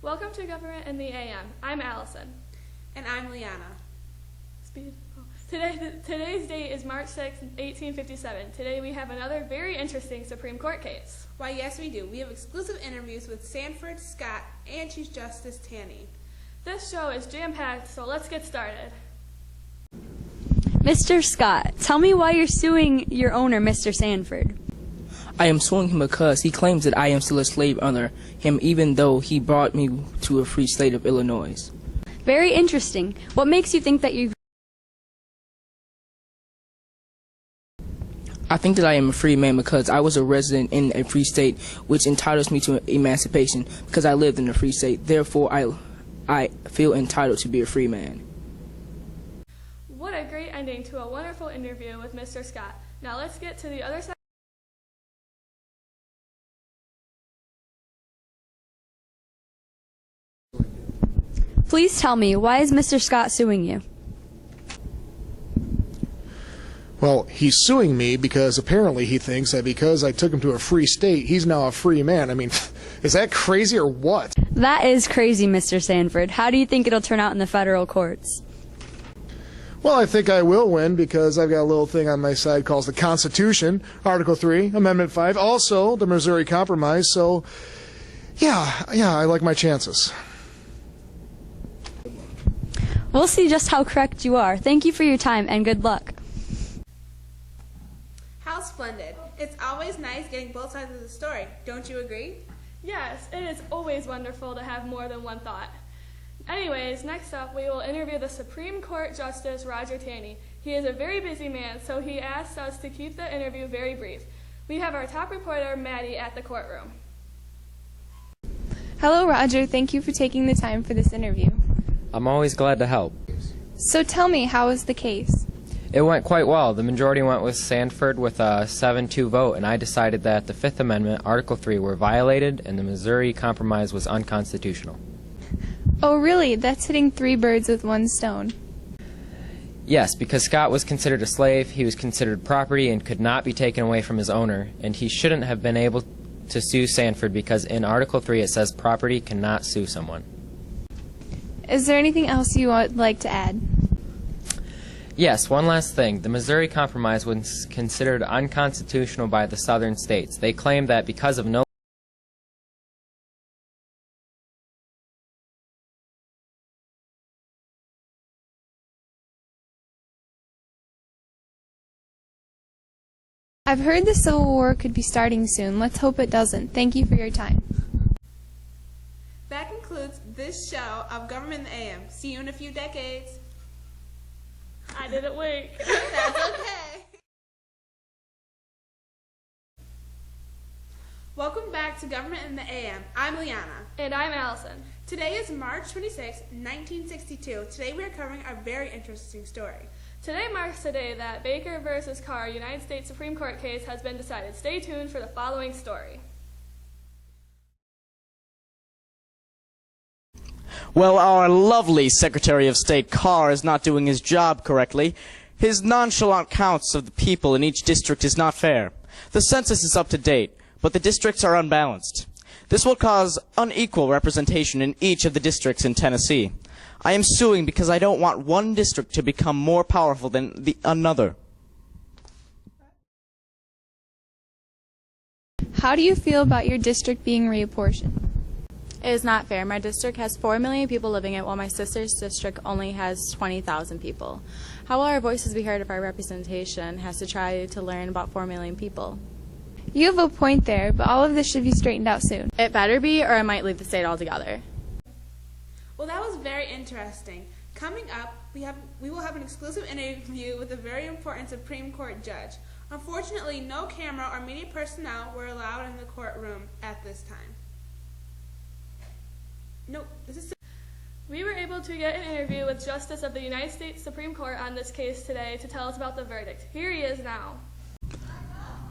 Welcome to Government in the AM. I'm Allison. And I'm Leyanna. Speed. Today's date is March 6, 1857. Today we have another very interesting Supreme Court case. Why, yes, we do. We have exclusive interviews with Sanford, Scott, and Chief Justice Taney. This show is jam-packed, so let's get started. Mr. Scott, tell me why you're suing your owner, Mr. Sanford. I am suing him because he claims that I am still a slave under him, even though he brought me to a free state of Illinois. Very interesting. What makes you think that you... I think that I am a free man because I was a resident in a free state, which entitles me to emancipation because I lived in a free state. Therefore, I feel entitled to be a free man. What a great ending to a wonderful interview with Mr. Scott. Now let's get to the other side. Please tell me, why is Mr. Scott suing you? Well, he's suing me because apparently he thinks that because I took him to a free state, he's now a free man. I mean, is that crazy or what? That is crazy, Mr. Sanford. How do you think it'll turn out in the federal courts? Well, I think I will win because I've got a little thing on my side called the Constitution, Article 3, Amendment 5, also the Missouri Compromise. So, yeah, I like my chances. We'll see just how correct you are. Thank you for your time and good luck. How splendid. It's always nice getting both sides of the story. Don't you agree? Yes, it is always wonderful to have more than one thought. Anyways, next up we will interview the Supreme Court Justice Roger Taney. He is a very busy man, so he asked us to keep the interview very brief. We have our top reporter, Maddy, at the courtroom. Hello, Roger. Thank you for taking the time for this interview. I'm always glad to help. So tell me, how was the case? It went quite well. The majority went with Sanford with a 7-2 vote, and I decided that the Fifth Amendment, Article 3, were violated and the Missouri Compromise was unconstitutional. Oh, really? That's hitting 3 birds with 1 stone. Yes, because Scott was considered a slave, he was considered property and could not be taken away from his owner, and he shouldn't have been able to sue Sanford because in Article 3 it says property cannot sue someone. Is there anything else you would like to add? Yes, one last thing. The Missouri Compromise was considered unconstitutional by the southern states. They claimed that because of no I've heard the Civil War could be starting soon. Let's hope it doesn't. Thank you for your time. That concludes this show of Government in the AM. See you in a few decades. I didn't wink. That's okay. Welcome back to Government in the AM. I'm Leyanna. And I'm Allison. Today is March 26, 1962. Today we are covering a very interesting story. Today marks the day that Baker v. Carr United States Supreme Court case has been decided. Stay tuned for the following story. Well, our lovely Secretary of State Carr is not doing his job correctly. His nonchalant counts of the people in each district is not fair. The census is up to date, but the districts are unbalanced. This will cause unequal representation in each of the districts in Tennessee. I am suing because I don't want one district to become more powerful than another. How do you feel about your district being reapportioned? It is not fair. My district has 4 million people living in it, while my sister's district only has 20,000 people. How will our voices be heard if our representation has to try to learn about 4 million people? You have a point there, but all of this should be straightened out soon. It better be, or I might leave the state altogether. Well, that was very interesting. Coming up, we will have an exclusive interview with a very important Supreme Court judge. Unfortunately, no camera or media personnel were allowed in the courtroom at this time. Nope, this is... We were able to get an interview with Justice of the United States Supreme Court on this case today to tell us about the verdict. Here he is now.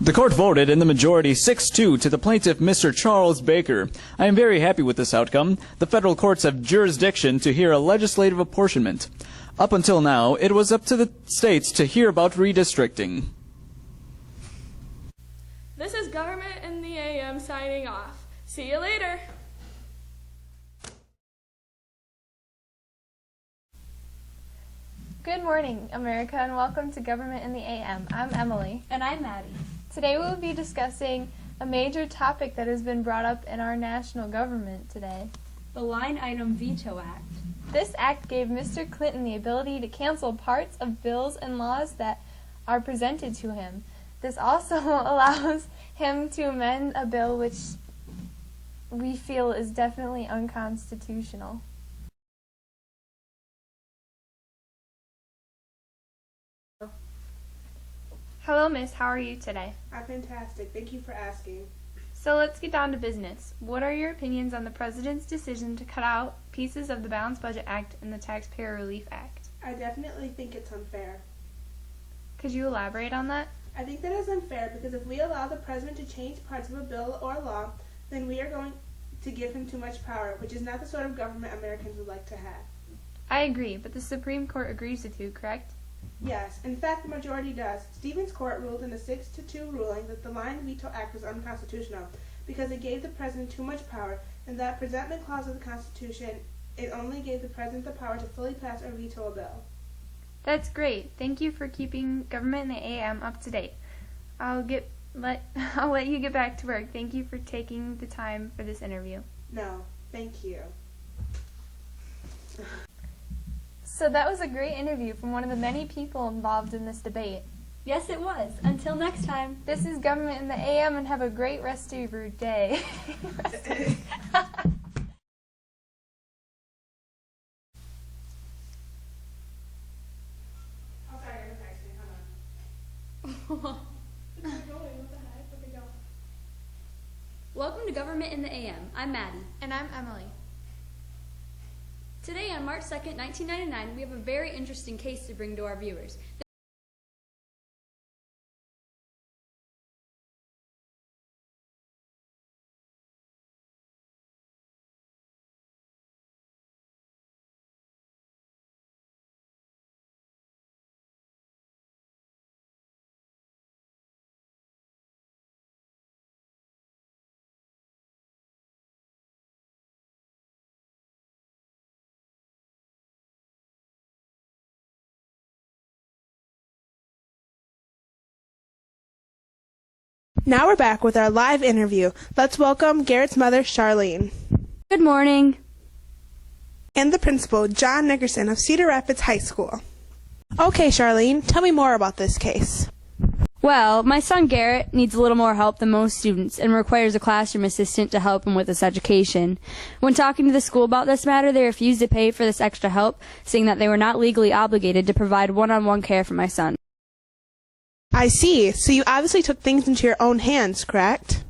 The court voted in the majority 6-2 to the plaintiff, Mr. Charles Baker. I am very happy with this outcome. The federal courts have jurisdiction to hear a legislative apportionment. Up until now, it was up to the states to hear about redistricting. This is Government in the AM signing off. See you later. Good morning, America, and welcome to Government in the AM. I'm Emily. And I'm Maddy. Today we'll be discussing a major topic that has been brought up in our national government today. The Line Item Veto Act. This act gave Mr. Clinton the ability to cancel parts of bills and laws that are presented to him. This also allows him to amend a bill which we feel is definitely unconstitutional. Hello, Miss. How are you today? I'm fantastic. Thank you for asking. So let's get down to business. What are your opinions on the President's decision to cut out pieces of the Balanced Budget Act and the Taxpayer Relief Act? I definitely think it's unfair. Could you elaborate on that? I think that is unfair because if we allow the president to change parts of a bill or law, then we are going to give him too much power, which is not the sort of government Americans would like to have. I agree, but the Supreme Court agrees with you, correct? Yes, in fact, the majority does. Stevens Court ruled in a 6-2 ruling that the Line Veto Act was unconstitutional because it gave the president too much power, and that presentment clause of the Constitution, it only gave the president the power to fully pass or veto a bill. That's great. Thank you for keeping Government in the AM up to date. I'll let you get back to work. Thank you for taking the time for this interview. No, thank you. So that was a great interview from one of the many people involved in this debate. Yes, it was. Until next time. This is Government in the AM, and have a great rest of your day. Welcome to Government in the AM. I'm Maddy. And I'm Emily. Today, on March 2nd, 1999, we have a very interesting case to bring to our viewers. Now we're back with our live interview. Let's welcome Garrett's mother, Charlene. Good morning. And the principal, John Nickerson of Cedar Rapids High School. Okay, Charlene, tell me more about this case. Well, my son Garrett needs a little more help than most students and requires a classroom assistant to help him with his education. When talking to the school about this matter, they refused to pay for this extra help, saying that they were not legally obligated to provide one-on-one care for my son. I see. So you obviously took things into your own hands, correct?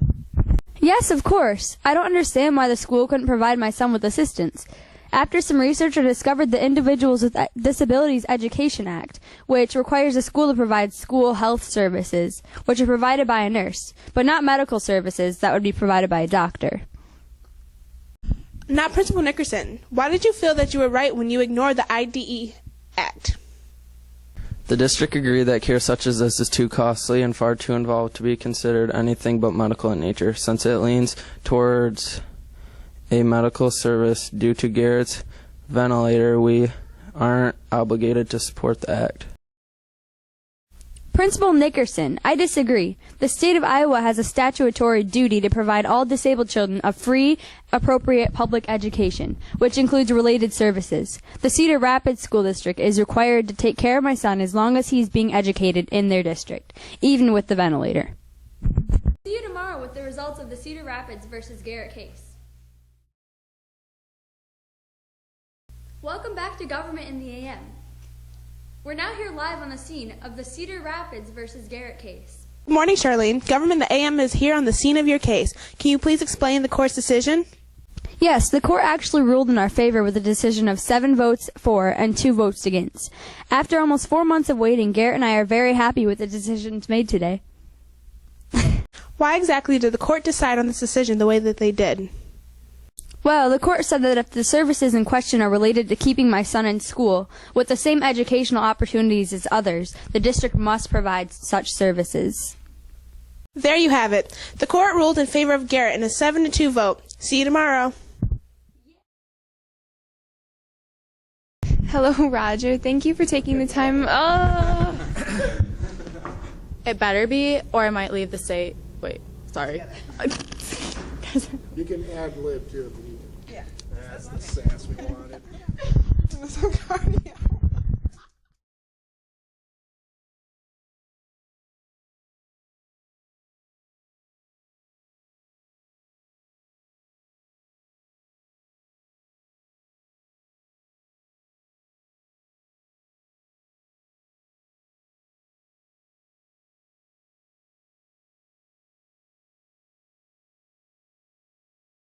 Yes, of course. I don't understand why the school couldn't provide my son with assistance. After some research, I discovered the Individuals with Disabilities Education Act, which requires the school to provide school health services, which are provided by a nurse, but not medical services that would be provided by a doctor. Now, Principal Nickerson, why did you feel that you were right when you ignored the IDE Act? The district agreed that care such as this is too costly and far too involved to be considered anything but medical in nature, since it leans towards a medical service. Due to Garrett's ventilator, we aren't obligated to support the act. Principal Nickerson, I disagree. The state of Iowa has a statutory duty to provide all disabled children a free, appropriate public education, which includes related services. The Cedar Rapids School District is required to take care of my son as long as he's being educated in their district, even with the ventilator. See you tomorrow with the results of the Cedar Rapids versus Garrett case. Welcome back to Government in the AM. We're now here live on the scene of the Cedar Rapids versus Garrett case. Good morning, Charlene. Government the AM is here on the scene of your case. Can you please explain the court's decision? Yes, the court actually ruled in our favor with a decision of 7 votes for and 2 votes against. After almost 4 months of waiting, Garrett and I are very happy with the decisions made today. Why exactly did the court decide on this decision the way that they did? Well, the court said that if the services in question are related to keeping my son in school with the same educational opportunities as others, the district must provide such services. There you have it. The court ruled in favor of Garrett in a 7-2 vote. See you tomorrow. Hello, Roger. Thank you for taking the time. Oh. It better be, or I might leave the state. Wait, sorry. You can ad lib too. Yeah. That's the sass we wanted.